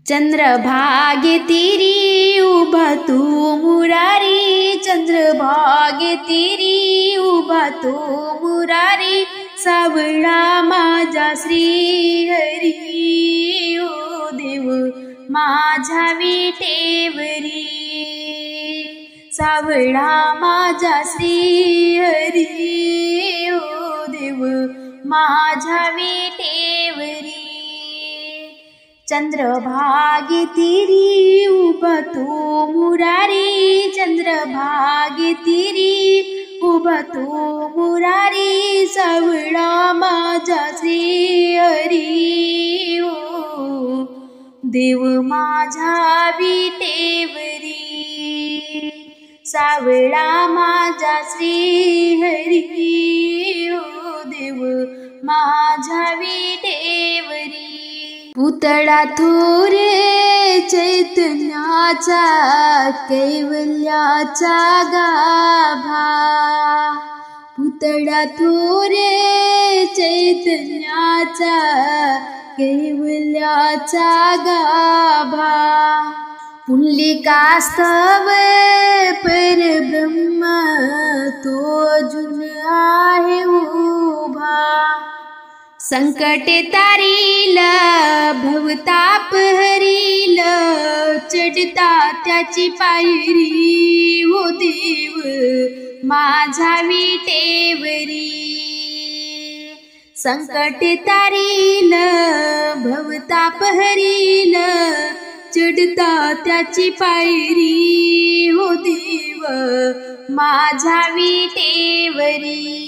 चंद्रभागे तिरी उभा तू मुरारी, चंद्रभागे तिरी उभा तू मुरारी, सावळा माझा श्रीहरी ओ देव माझ्या विटेवरी, सावळा माझा श्रीहरी ओ देव माझ्या विटेवरी। चंद्रभागे तिरी उभा तू मुरारी, चंद्रभागे तिरी उभा तू मुरारी, सावळा माझा श्रीहरी ओ देव माझ्या विटेवरी, सावळा माझा श्रीहरी ओ देव माझ्या विटेवरी। पुतळा थोरे चैतन्याचा कैवल्याचा गाभा, पुतळा थोरे चैतन्याचा कैवल्याचा गाभा, पुंडलिकास्तव परब्रह्म तो अजून आहे उभा, संकट तारील भवताप हरील, चढता त्याची पायरी हो देव माझ्या विटेवरी, संकट तारील भवताप हरील, चढता त्याची पायरी हो देव माझ्या विटेवरी।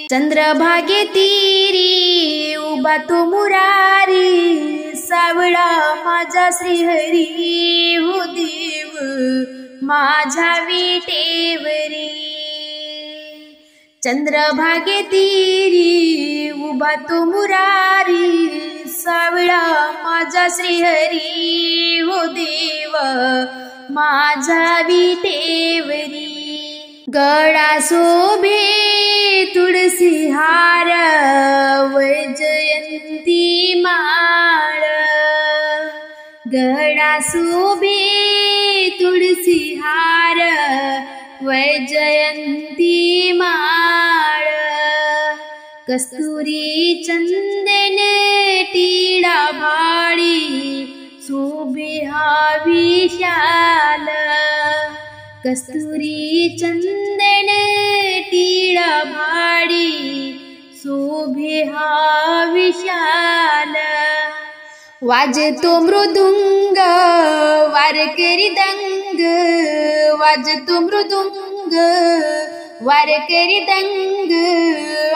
चंद्रभागे तिरी उभा तो मुरारी, सावळा माझा श्रीहरी हो देव माझ्या विटेवरी, चंद्रभागे तिरी उभा तो मुरारी, सावळा माझा श्रीहरी हो देव माझ्या विटेवरी। गळा शोभे तुळसी हार वैजयंती माळ, गळा शोभे तुळसी हार वैजयंती माळ, कस्तुरी चंदन टीळा भाळी शोभे हा विशाल, कस्तुरी चंदन टीळा भाळी शोभे हा विशाल, वाजतो मृदुंग वारकरी दंग, वाजतो मृदुंग वारकरी दंग,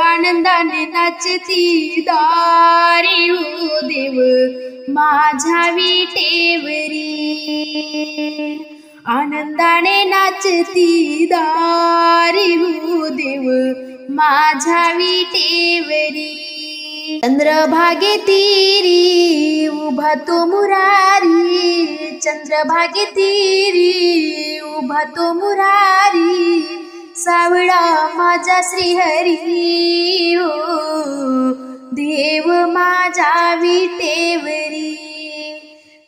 आनंदाने नाचती दारी हो देव माझ्या विटेवरी, आनंदाने नाचती दारी हो देव माझ्या विटेवरी। चंद्रभागे तिरी उभा तो मुरारी, चंद्रभागे तिरी उभा तो मुरारी, सावळा माझा श्रीहरी हो देव माझ्या विटेवरी,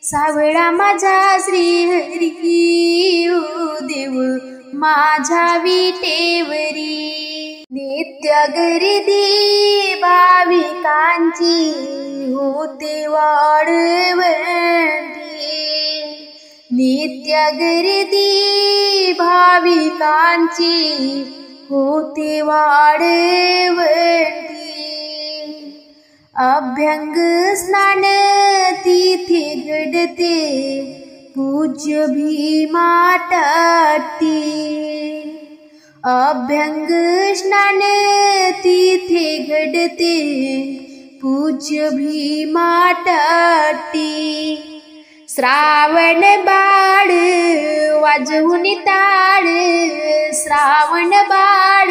सावळा माझा श्रीहरी हो देव माझ्या विटेवरी। नित्य गर्दी भाविकांची होते वाढवंती, नित्य गर्दी भाविकांची होते वाढवंती, अभ्यंग स्नान तिथे घडते पूज्य भीमा तटी, अभ्यंग स्नान तिथे घडते पूज्य भीमा तटी, श्रावण बाळ वाजवून टाळ, श्रावण बाळ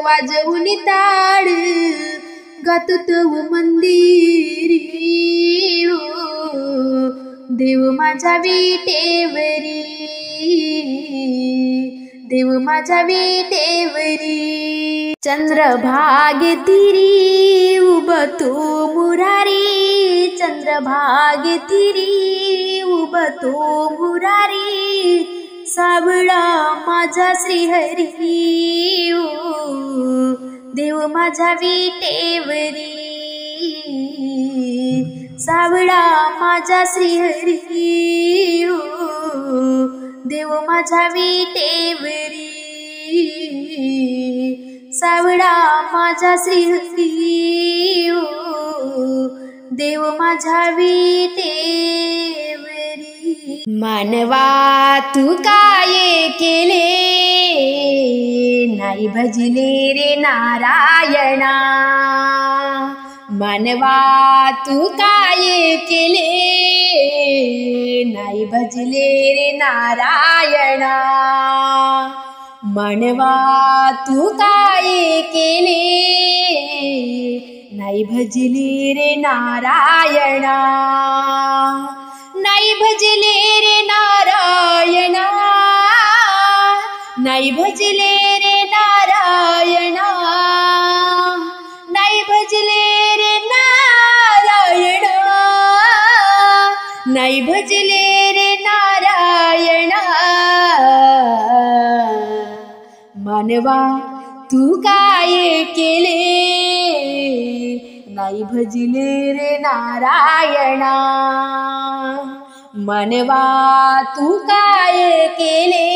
वाजवून टाळ, गातुत मंदिरी हो देव माझ्या विटेवरी, देव माझ्या विटेवरी। चंद्रभागे तिरी उभा तू मुरारी, चंद्रभागे तिरी व तो मुरारी, सावळा माझा श्रीहरी ओ, देव माझ्या विटेवरी, सावळा माझा श्रीहरी ओ, देव माझ्या विटेवरी, सावळा माझा श्रीहरी ओ, देव माझ्या विटेवरी. मानवा तू काय केले, नाही भजले रे नारायणा, मानवा तू काय केले, नाही भजले रे नारायणा, मानवा तू काय केले, नाही भजले रे नारायणा, नाही भजले रे नारायणा, नाही भजले रे नारायणा, नाही भजले रे नारायणा, नाही भजले रे नारायणा, मानवा तू काय केले, नाही भजले रे नारायणा, मानवा तू काय केले,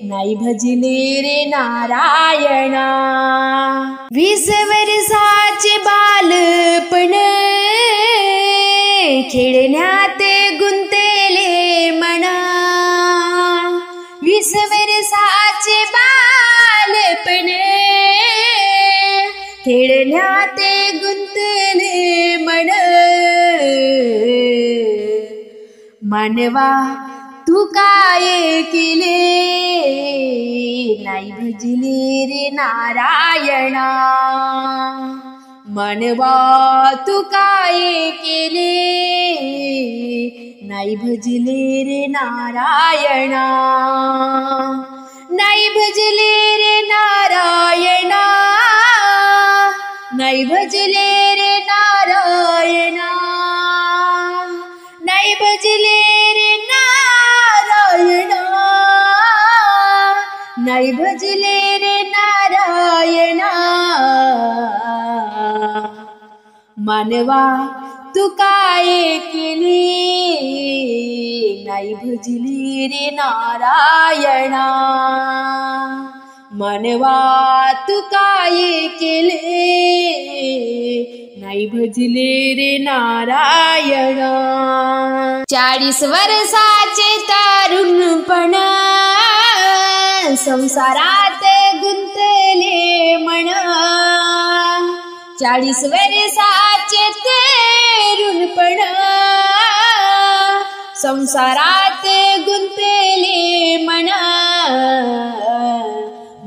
नाही भजले रे नारायणा. 20 वर्षाचे बालपण खेळण्यात गुंतले मना, 20 वर्षाचे बालपण खेळण्यात गुंतले मन, मानवा तू काय केले, नाही भजले रे नारायणा, मानवा तू काय केले, नाही भजले रे नारायणा, नाही भजले रे नारायणा, नाही भजले रे नारायणा, नाही भजले रे नारायणा, नाही भजले रे नारायणा, मानवा तू काय केले, नाही भजले रे नारायणा, मानवा तू काय केले, नाही भजले रे नारायणा. 40 वर्षाचे तारुणपण संसारात गुंतले मन, 40 वर्षाचे तारुणपण संसारात गुंतले मन,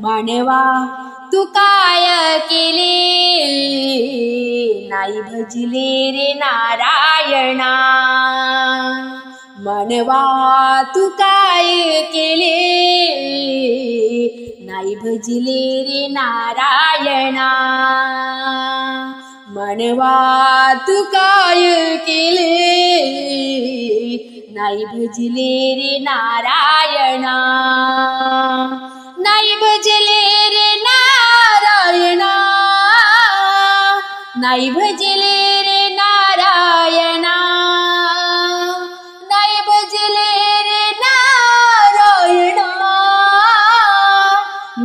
मानवा तू काय केले, नाही भजले रे नारायणा, मानवा तू काय केले, नाही भजले रे नारायणा, मानवा तू काय केले, नाही भजले रे नारायणा, नाही भजले रे नारायणा, नाही भजले रे नारायणा, नाही भजले रे नारायणा,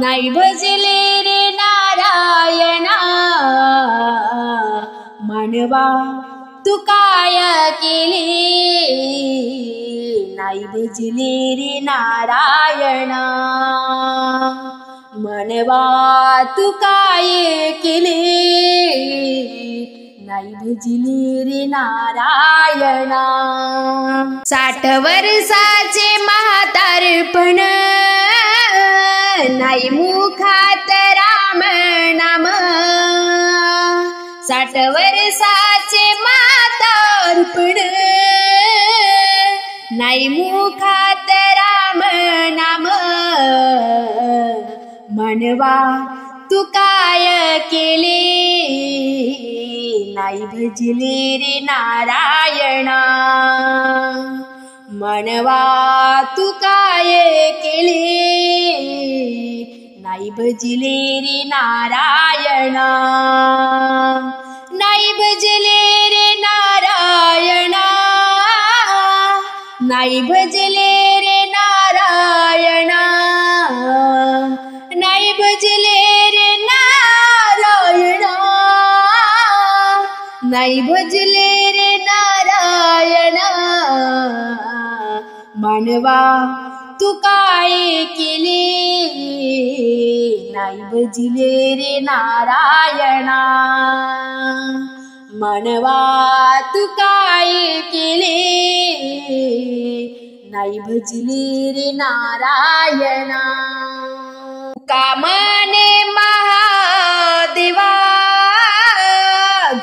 नाही भजले रे नारायणा, मानवा तू काय केले, नाही भजले रे नारायणा, मानवा तू काय केले, नाही भजले रे नारायणा. 60 वर्षाचे म्हातारपण नाही मुखात राम नाम, 60 वर्षाचे म्हातारपण नाही मुखात राम नाम, मानवा तू काय केले, नाही भजले रे नारायणा. म्हणवा तू काय केले नाही भजले रे नारायणा नाही भजले रे नारायणा नाही भजले रे नारायणा नाही भजले रे नारायणा नाही भजले रे नारायणा म्हणवा तू काय केले नाही भजले रे नारायणा म्हणवा तू काय केले नाही भजले रे नारायणा का म्हणे महादेवा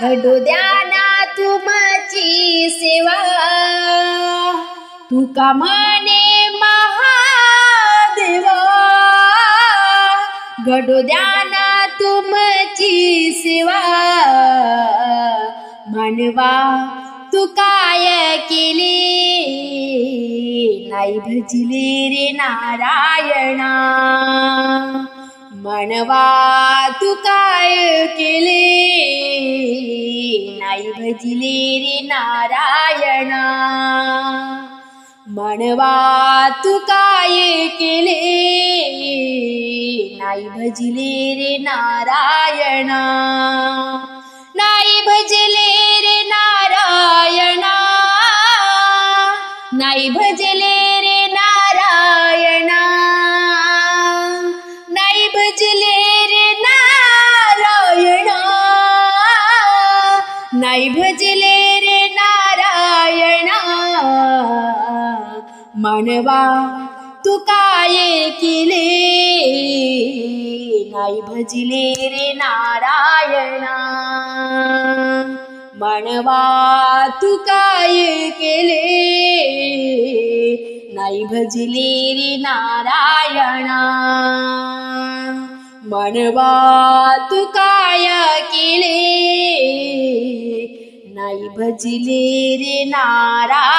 घडू द्या ना तुमची सेवा तू का म्हणे महादेवा घडू द्या ना तुमची सेवा म्हणवा तू काय केले नाही भजले रे नारायणा म्हणवा तू काय केले नाही भजले रे नारायणा म्हणवा तू काय केले नाही भजले रे नारायणा नाही भजले रे नारायणा नाही भजले रे नारायणा नाही भजले रे नारायणा नाही भजले रे नारायणा म्हणवा तू काय केले नाही भजले रे नारायणा म्हणवा तू काय केले नाही भजले रे नारायणा म्हणवा तू काय केले नाही भजले रे नारायणा.